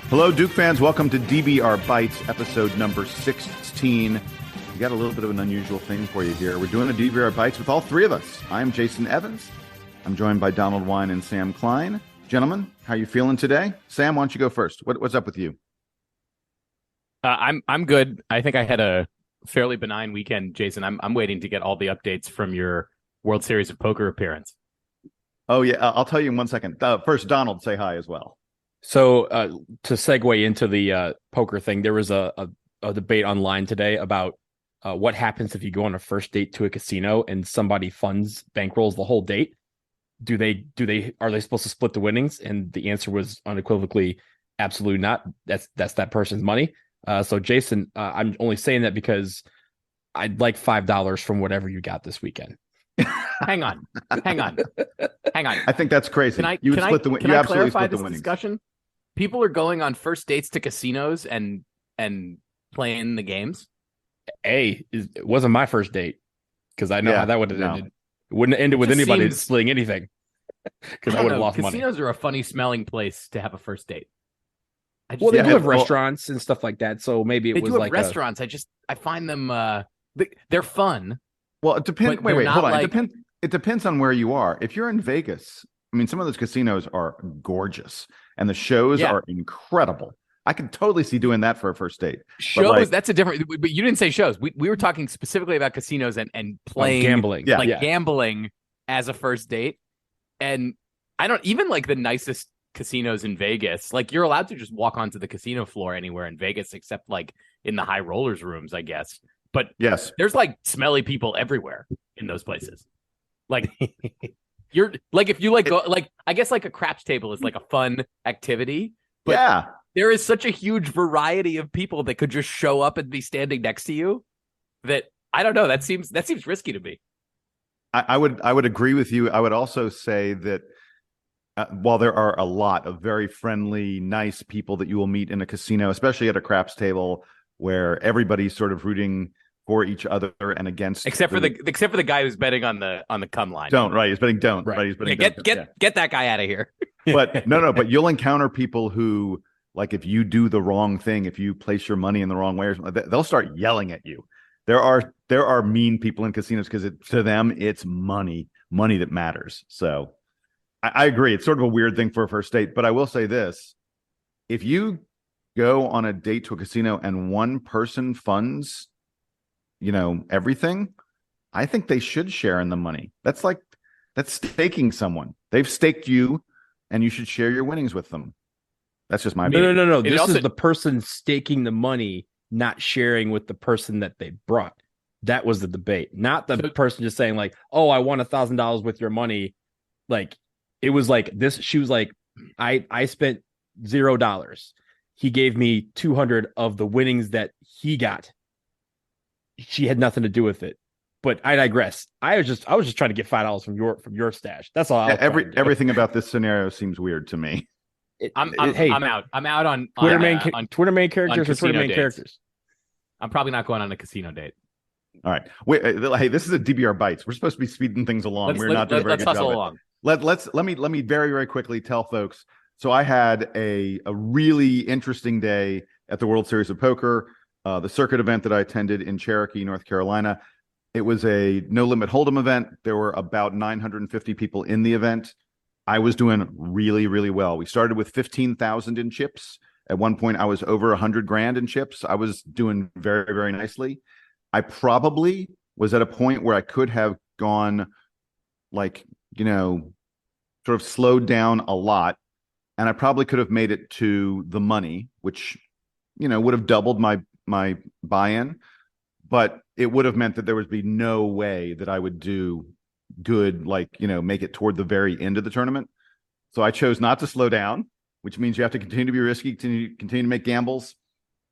Hello, Duke fans. Welcome to DBR Bites, episode number 16. We got a little bit of an unusual thing for you here. We're doing a DBR Bites with all three of us. I'm Jason Evans. I'm joined by Donald Wine and Sam Klein. Gentlemen, how you feeling today? Sam, why don't you go first? What's up with you? I'm good. I think I had a fairly benign weekend, Jason. I'm waiting to get all the updates from your World Series of Poker appearance. Oh, yeah. I'll tell you in 1 second. First, Donald, say hi as well. So to segue into the poker thing, there was a debate online today about what happens if you go on a first date to a casino and somebody bankrolls the whole date. Are they supposed to split the winnings? And the answer was unequivocally absolutely not. That's that person's money. So Jason, I'm only saying that because I'd like $5 from whatever you got this weekend. Hang on. I think that's crazy. Can I clarify this discussion? People are going on first dates to casinos and playing the games. It wasn't my first date because I know how that would have ended. It wouldn't have ended with anybody splitting anything because I would have lost money. Casinos are a funny smelling place to have a first date. They do have restaurants and stuff like that, so maybe it was like restaurants. I find them they're fun. Well, it depends. Wait, hold on. It depends on where you are. If you're in Vegas, I mean, some of those casinos are gorgeous, and the shows are incredible. I could totally see doing that for a first date. Shows, that's a different. But you didn't say shows. We were talking specifically about casinos and playing gambling, gambling as a first date. And I don't even like the nicest casinos in Vegas. Like you're allowed to just walk onto the casino floor anywhere in Vegas, except like in the high rollers rooms, I guess. But yes, there's like smelly people everywhere in those places. Like you're like, if you like go, like, I guess like a craps table is like a fun activity, but there is such a huge variety of people that could just show up and be standing next to you that I don't know. That seems risky to me. I would agree with you. I would also say that while there are a lot of very friendly, nice people that you will meet in a casino, especially at a craps table where everybody's sort of rooting for each other and against, except for the guy who's betting on the come line. He's betting don't. Right. He's betting get that guy out of here. But no, but you'll encounter people who, like, if you do the wrong thing, if you place your money in the wrong way or something, they'll start yelling at you. There are mean people in casinos because to them it's money that matters. So I agree. It's sort of a weird thing for a first date, but I will say this: if you go on a date to a casino and one person funds, everything, I think they should share in the money. That's staking someone. They've staked you, and you should share your winnings with them. That's just my opinion. No. This is the person staking the money, not sharing with the person that they brought. That was the debate, not the person just saying like, "Oh, I won $1,000 with your money." Like it was like this. She was like, "I spent $0. He gave me 200 of the winnings that he got." She had nothing to do with it, but I digress. I was just trying to get $5 from your stash. That's all. Everything about this scenario seems weird to me. I'm out. I'm out on Twitter main characters or Twitter main characters. I'm probably not going on a casino date. All right. Wait. Hey, this is a DBR Bites. We're supposed to be speeding things along. We're not doing a very good job. Let's hustle along. Let me very, very quickly tell folks. So I had a really interesting day at the World Series of Poker. The circuit event that I attended in Cherokee, North Carolina. It was a no limit hold'em event. There were about 950 people in the event. I was doing really, really well. We started with 15,000 in chips. At one point, I was over 100 grand in chips. I was doing very, very nicely. I probably was at a point where I could have gone sort of slowed down a lot. And I probably could have made it to the money, which, would have doubled my buy-in, but it would have meant that there would be no way that I would do good, make it toward the very end of the tournament. So I chose not to slow down, which means you have to continue to be risky, continue to make gambles.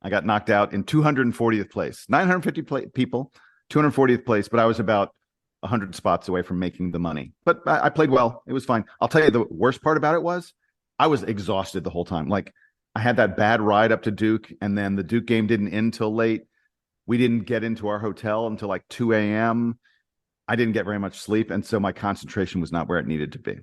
I got knocked out in 240th place, 950 people, 240th place, but I was about 100 spots away from making the money. But I played well. It was fine. I'll tell you, the worst part about it was I was exhausted the whole time. Like, I had that bad ride up to Duke, and then the Duke game didn't end till late. We didn't get into our hotel until like 2 a.m. I didn't get very much sleep, and so my concentration was not where it needed to be.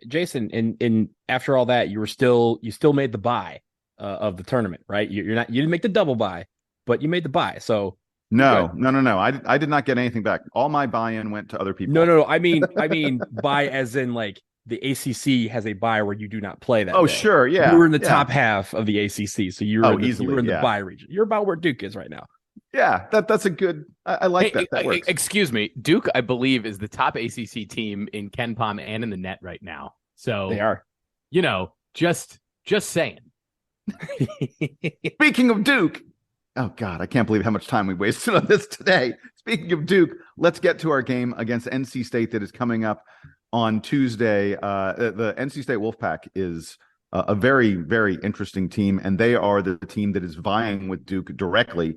Jason, and after all that, you still made the buy. of the tournament, right? You didn't make the double bye, but you made the bye. So no. I did not get anything back. All my buy-in went to other people. No. I mean bye as in like the ACC has a bye where you do not play that. Oh, day. sure, yeah. You were in the top half of the ACC, so you were in the bye region. You're about where Duke is right now. Yeah, that's a good. I like that. That works. Excuse me, Duke, I believe, is the top ACC team in KenPom and in the net right now. So they are. Just saying. Speaking of Duke, oh God, I can't believe how much time we wasted on this today. Speaking of Duke, let's get to our game against NC State that is coming up on Tuesday. The NC State Wolfpack is a very, very interesting team, and they are the team that is vying with Duke directly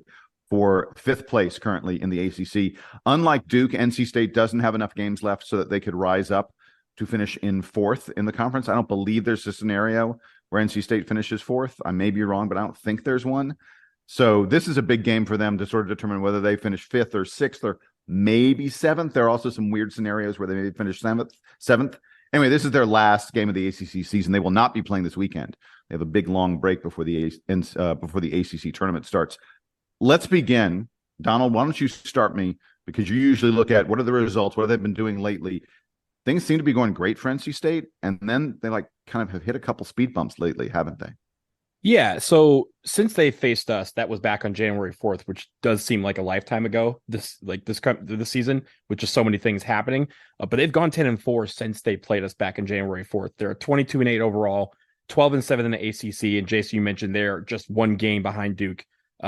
for 5th place currently in the ACC. Unlike Duke, NC State doesn't have enough games left so that they could rise up to finish in 4th in the conference. I don't believe there's a scenario where NC State finishes 4th. I may be wrong, but I don't think there's one. So this is a big game for them to sort of determine whether they finish 5th or 6th or maybe 7th. There are also some weird scenarios where they may finish 7th. Anyway, this is their last game of the ACC season. They will not be playing this weekend. They have a big long break before the ACC tournament starts. Let's begin. Donald, why don't you start me? Because you usually look at what are the results, what have they been doing lately. Things seem to be going great for NC State, and then they kind of have hit a couple speed bumps lately, haven't they? Yeah, so since they faced us, that was back on January 4th, which does seem like a lifetime ago, this season, with just so many things happening. But they've gone 10-4 since they played us back on January 4th. They're 22-8 overall, 12-7 in the ACC, and Jason, you mentioned they're just one game behind Duke.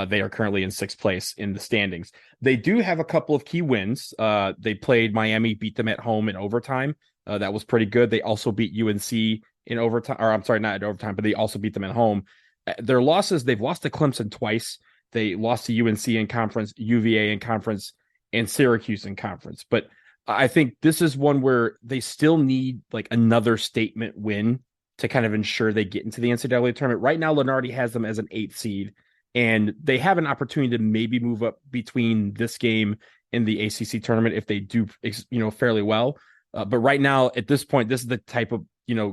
They are currently in 6th place in the standings. They do have a couple of key wins. They played Miami, beat them at home in overtime. That was pretty good. They also beat UNC in overtime, or I'm sorry, not in overtime, but they also beat them at home. Their losses, they've lost to Clemson twice. They lost to UNC in conference, UVA in conference, and Syracuse in conference. But I think this is one where they still need like another statement win to kind of ensure they get into the NCAA tournament. Right now, Lunardi has them as an 8th seed, and they have an opportunity to maybe move up between this game and the ACC tournament if they do, fairly well. But right now, at this point, this is the type of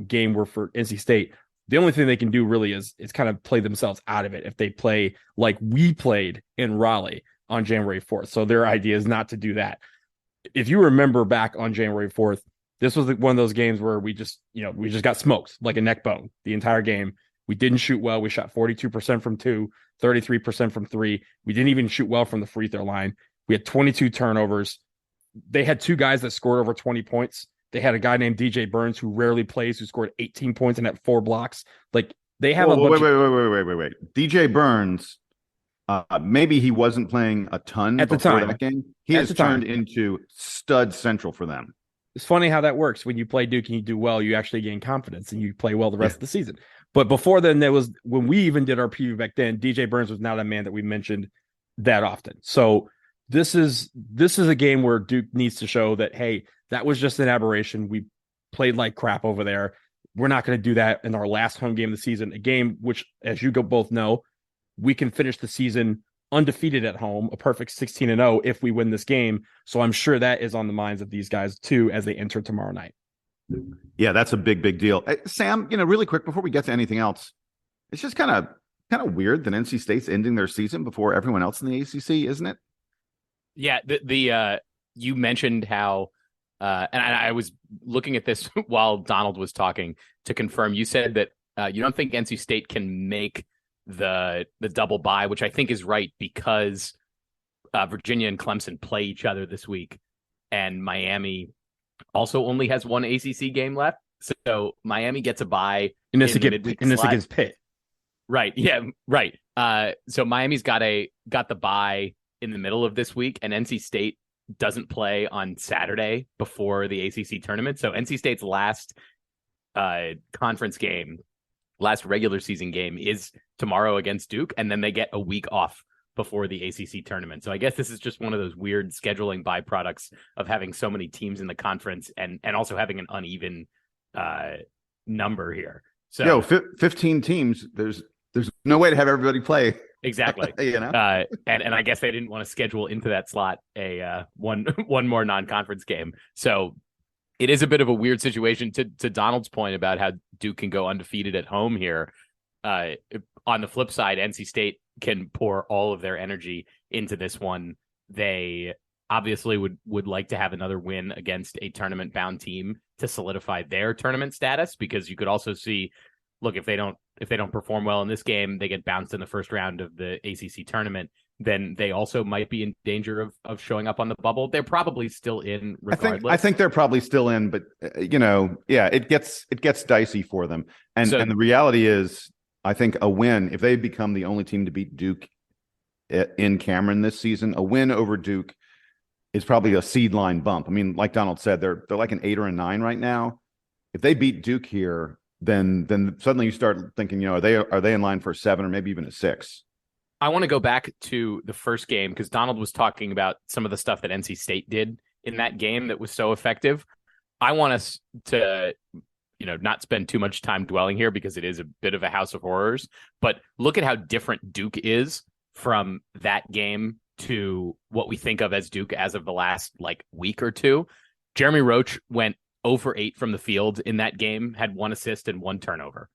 game where for NC State, the only thing they can do really is kind of play themselves out of it if they play like we played in Raleigh on January 4th. So their idea is not to do that. If you remember back on January 4th, this was one of those games where we just got smoked like a neck bone the entire game. We didn't shoot well. We shot 42% from 2, 33% from 3. We didn't even shoot well from the free throw line. We had 22 turnovers. They had 2 guys that scored over 20 points. They had a guy named DJ Burns who rarely plays, who scored 18 points and had 4 blocks. Like they have wait. DJ Burns, maybe he wasn't playing a ton at the time. That game. He has turned into stud central for them. It's funny how that works. When you play Duke and you do well, you actually gain confidence and you play well the rest of the season. But before then, when we even did our preview back then, DJ Burns was not a man that we mentioned that often. So this is a game where Duke needs to show that, hey, that was just an aberration. We played like crap over there. We're not going to do that in our last home game of the season, a game which, as you both know, we can finish the season undefeated at home, a perfect 16-0 if we win this game. So I'm sure that is on the minds of these guys too as they enter tomorrow night. Yeah, that's a big deal. Sam, really quick before we get to anything else, it's just kind of weird that NC State's ending their season before everyone else in the ACC, isn't it? Yeah, the you mentioned how, and I was looking at this while Donald was talking to confirm. You said that you don't think NC State can make the double bye, which I think is right because Virginia and Clemson play each other this week, and Miami also only has one ACC game left. So Miami gets a bye in this against Pitt. Right. Yeah. Right. So Miami's got the bye in the middle of this week, and NC State doesn't play on Saturday before the ACC tournament. So NC State's last conference game, last regular season game is tomorrow against Duke, and then they get a week off before the ACC tournament. So I guess this is just one of those weird scheduling byproducts of having so many teams in the conference and also having an uneven number here. So 15 teams, there's no way to have everybody play. Exactly. And I guess they didn't want to schedule into that slot a one more non-conference game. So it is a bit of a weird situation to Donald's point about how Duke can go undefeated at home here. on the flip side, NC State can pour all of their energy into this one. They obviously would like to have another win against a tournament-bound team to solidify their tournament status, because you could also see, look, if they don't perform well in this game, they get bounced in the first round of the ACC tournament, then they also might be in danger of showing up on the bubble. They're probably still in regardless. I think they're probably still in, but it gets dicey for them. And the reality is, I think a win, if they become the only team to beat Duke in Cameron this season, a win over Duke is probably a seed line bump. I mean, like Donald said, they're like an 8 or a 9 right now. If they beat Duke here, then suddenly you start thinking, are they in line for a 7 or maybe even a 6? I want to go back to the first game because Donald was talking about some of the stuff that NC State did in that game that was so effective. I want us to, not spend too much time dwelling here because it is a bit of a house of horrors, but look at how different Duke is from that game to what we think of as Duke as of the last week or two. Jeremy Roach went 0 for 8 from the field in that game, had 1 assist and 1 turnover.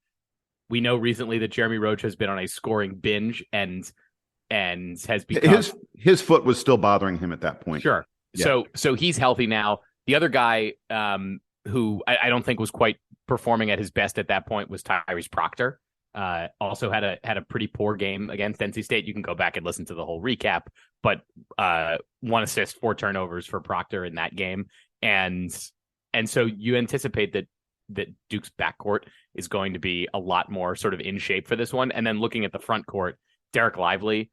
We know recently that Jeremy Roach has been on a scoring binge and has become his foot was still bothering him at that point. Sure. Yeah. So he's healthy now. The other guy who I don't think was quite performing at his best at that point was Tyrese Proctor. Also had a pretty poor game against NC State. You can go back and listen to the whole recap, but 1 assist, 4 turnovers for Proctor in that game. And so you anticipate that Duke's backcourt is going to be a lot more sort of in shape for this one. And then looking at the front court, Derek Lively,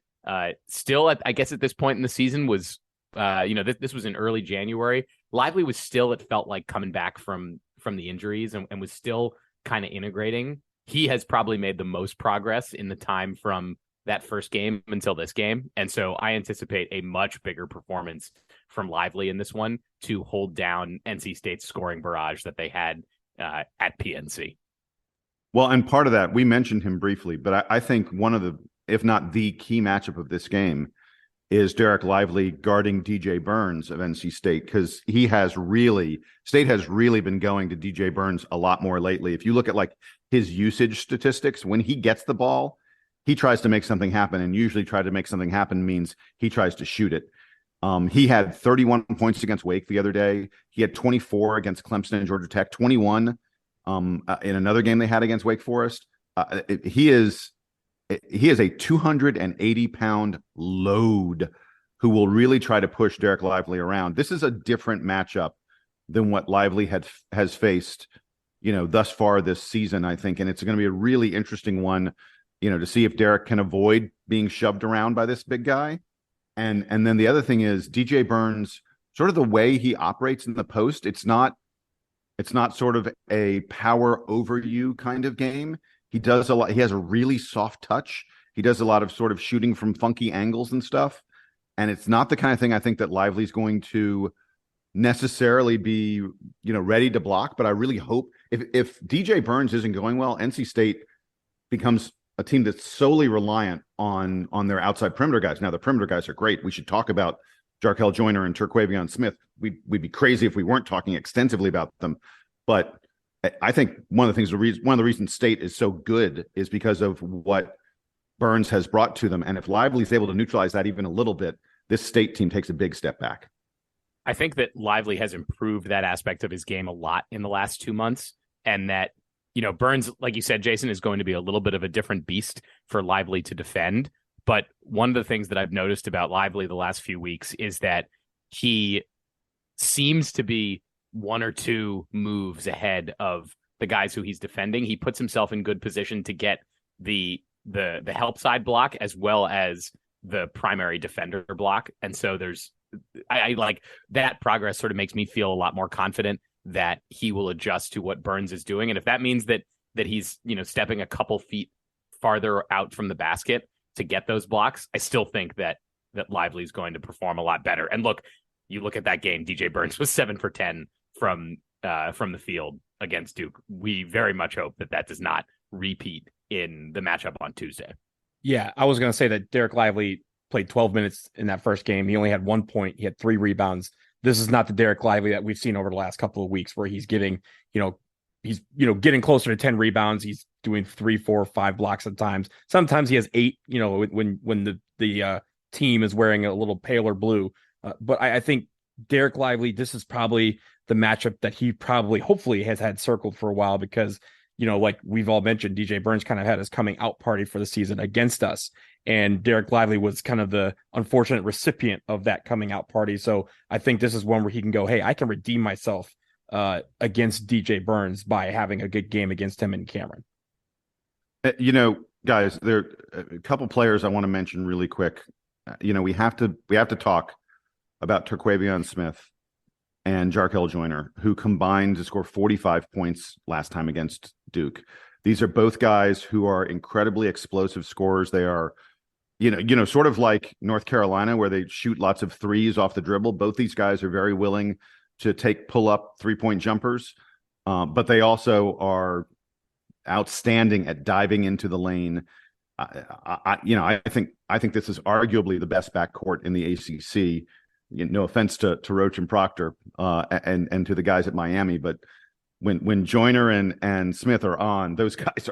still I guess at this point in the season was, this was in early January. Lively was still, it felt like, coming back from the injuries and was still kind of integrating. He has probably made the most progress in the time from that first game until this game. And so I anticipate a much bigger performance from Lively in this one to hold down NC State's scoring barrage that they had at PNC. Well, and part of that, we mentioned him briefly, but I think one of the, if not the key matchup of this game is Derek Lively guarding DJ Burns of NC State, because State has really been going to DJ Burns a lot more lately. If you look at his usage statistics, when he gets the ball, he tries to make something happen, and usually try to make something happen means he tries to shoot it. He had 31 points against Wake the other day. He had 24 against Clemson and Georgia Tech, 21 in another game they had against Wake Forest. He is a 280-pound load who will really try to push Derek Lively around. This is a different matchup than what Lively has faced, thus far this season, I think. And it's going to be a really interesting one, to see if Derek can avoid being shoved around by this big guy. And then the other thing is DJ Burns, sort of the way he operates in the post. It's not sort of a power over you kind of game. He does a lot. He has a really soft touch. He does a lot of sort of shooting from funky angles and stuff. And it's not the kind of thing I think that Lively's going to necessarily be, ready to block. But I really hope if DJ Burns isn't going well, NC State becomes a team that's solely reliant on their outside perimeter guys. Now, the perimeter guys are great. We should talk about Jarkel Joyner and Terquavion Smith. We'd be crazy if we weren't talking extensively about them. But I think one of the reasons State is so good is because of what Burns has brought to them. And if Lively's able to neutralize that even a little bit, this State team takes a big step back. I think that Lively has improved that aspect of his game a lot in the last 2 months, and that, Burns, like you said, Jason, is going to be a little bit of a different beast for Lively to defend. But one of the things that I've noticed about Lively the last few weeks is that he seems to be 1 or 2 moves ahead of the guys who he's defending. He puts himself in good position to get the help side block as well as the primary defender block. And so I like that progress sort of makes me feel a lot more confident that he will adjust to what Burns is doing. And if that means that he's, stepping a couple feet farther out from the basket to get those blocks, I still think that Lively is going to perform a lot better. And you look at that game, DJ Burns was 7 for 10 from the field against Duke. We very much hope that does not repeat in the matchup on Tuesday. Yeah, I was going to say that Derek Lively played 12 minutes in that first game. He only had 1 point. He had 3 rebounds. This is not the Derek Lively that we've seen over the last couple of weeks, where he's getting, getting closer to 10 rebounds. He's doing 3, 4, 5 blocks at times. Sometimes he has 8, when the team is wearing a little paler blue. But I think Derek Lively, this is probably the matchup that he hopefully has had circled for a while, because, like we've all mentioned, DJ Burns kind of had his coming out party for the season against us. And Derek Lively was kind of the unfortunate recipient of that coming out party. So I think this is one where he can go, hey, I can redeem myself against DJ Burns by having a good game against him and Cameron. Guys, there are a couple players I want to mention really quick. We have to talk about Terquavion Smith and Jarkel Joyner, who combined to score 45 points last time against Duke. These are both guys who are incredibly explosive scorers. They are, sort of like North Carolina, where they shoot lots of threes off the dribble. Both these guys are very willing to take pull-up three-point jumpers, but they also are outstanding at diving into the lane. I think this is arguably the best backcourt in the ACC. No offense to Roach and Proctor and to the guys at Miami, but when Joyner and Smith are on, those guys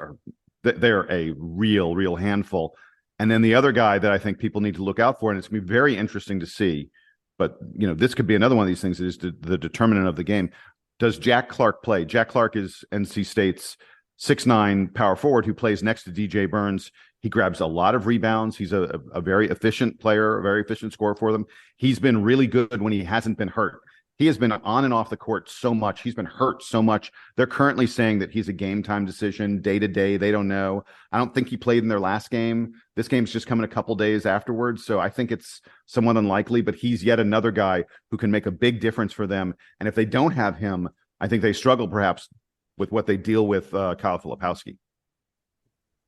they're a real handful. And then the other guy that I think people need to look out for, and it's going to be very interesting to see, but this could be another one of these things, is the determinant of the game. Does Jack Clark play? Jack Clark is NC State's 6'9" power forward who plays next to DJ Burns. He grabs a lot of rebounds. He's a very efficient player, a very efficient scorer for them. He's been really good when he hasn't been hurt. He has been on and off the court so much. He's been hurt so much. They're currently saying that he's a game time decision, day to day. They don't know. I don't think he played in their last game. This game's just coming a couple days afterwards. So I think it's somewhat unlikely, but he's yet another guy who can make a big difference for them. And if they don't have him, I think they struggle perhaps with what they deal with Kyle Filipowski.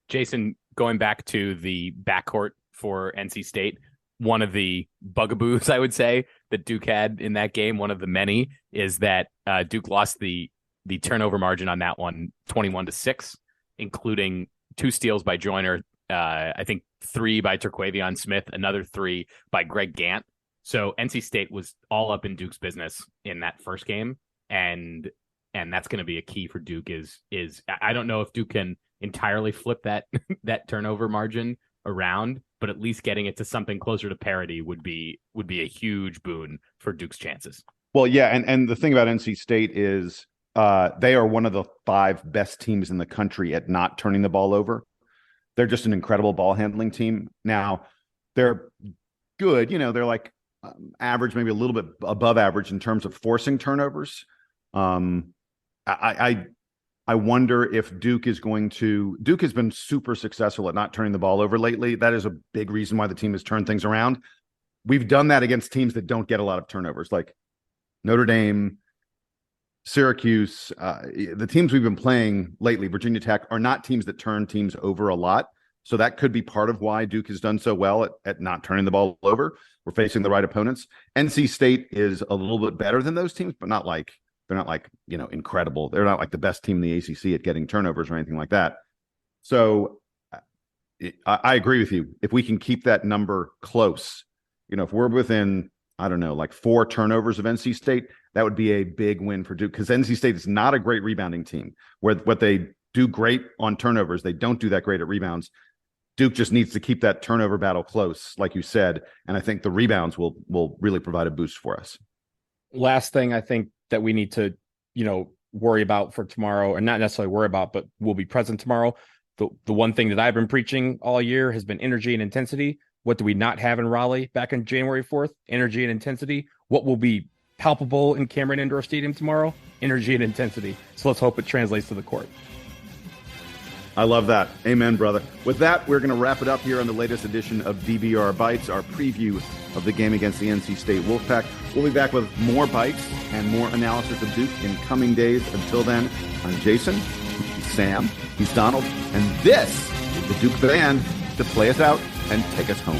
Jason, going back to the backcourt for NC State, one of the bugaboos, I would say, that Duke had in that game, one of the many, is that Duke lost the turnover margin on that one 21-6, including 2 steals by Joyner, I think 3 by Terquavion Smith, another 3 by Greg Gant. So NC State was all up in Duke's business in that first game, and that's going to be a key for Duke. Is I don't know if Duke can entirely flip that turnover margin around, but at least getting it to something closer to parity would be a huge boon for Duke's chances. Well, yeah, and the thing about NC State is they are one of the 5 best teams in the country at not turning the ball over. They're just an incredible ball handling team. Now, they're good. They're like average, maybe a little bit above average in terms of forcing turnovers. I wonder if Duke is going to. Duke has been super successful at not turning the ball over lately. That is a big reason why the team has turned things around. We've done that against teams that don't get a lot of turnovers, like Notre Dame, Syracuse. The teams we've been playing lately, Virginia Tech, are not teams that turn teams over a lot. So that could be part of why Duke has done so well at not turning the ball over. We're facing the right opponents. NC State is a little bit better than those teams, but not like. They're not like, incredible. They're not like the best team in the ACC at getting turnovers or anything like that. So I agree with you. If we can keep that number close, if we're within, I don't know, like 4 turnovers of NC State, that would be a big win for Duke, because NC State is not a great rebounding team. What they do great on turnovers, they don't do that great at rebounds. Duke just needs to keep that turnover battle close, like you said, and I think the rebounds will really provide a boost for us. Last thing I think that we need to, worry about for tomorrow, and not necessarily worry about, but will be present tomorrow. The one thing that I've been preaching all year has been energy and intensity. What do we not have in Raleigh back on January 4th? Energy and intensity. What will be palpable in Cameron Indoor Stadium tomorrow? Energy and intensity. So let's hope it translates to the court. I love that. Amen, brother. With that, we're going to wrap it up here on the latest edition of DBR Bites, our preview of the game against the NC State Wolfpack. We'll be back with more bites and more analysis of Duke in coming days. Until then, I'm Jason, he's Sam, he's Donald, and this is the Duke Band to play us out and take us home.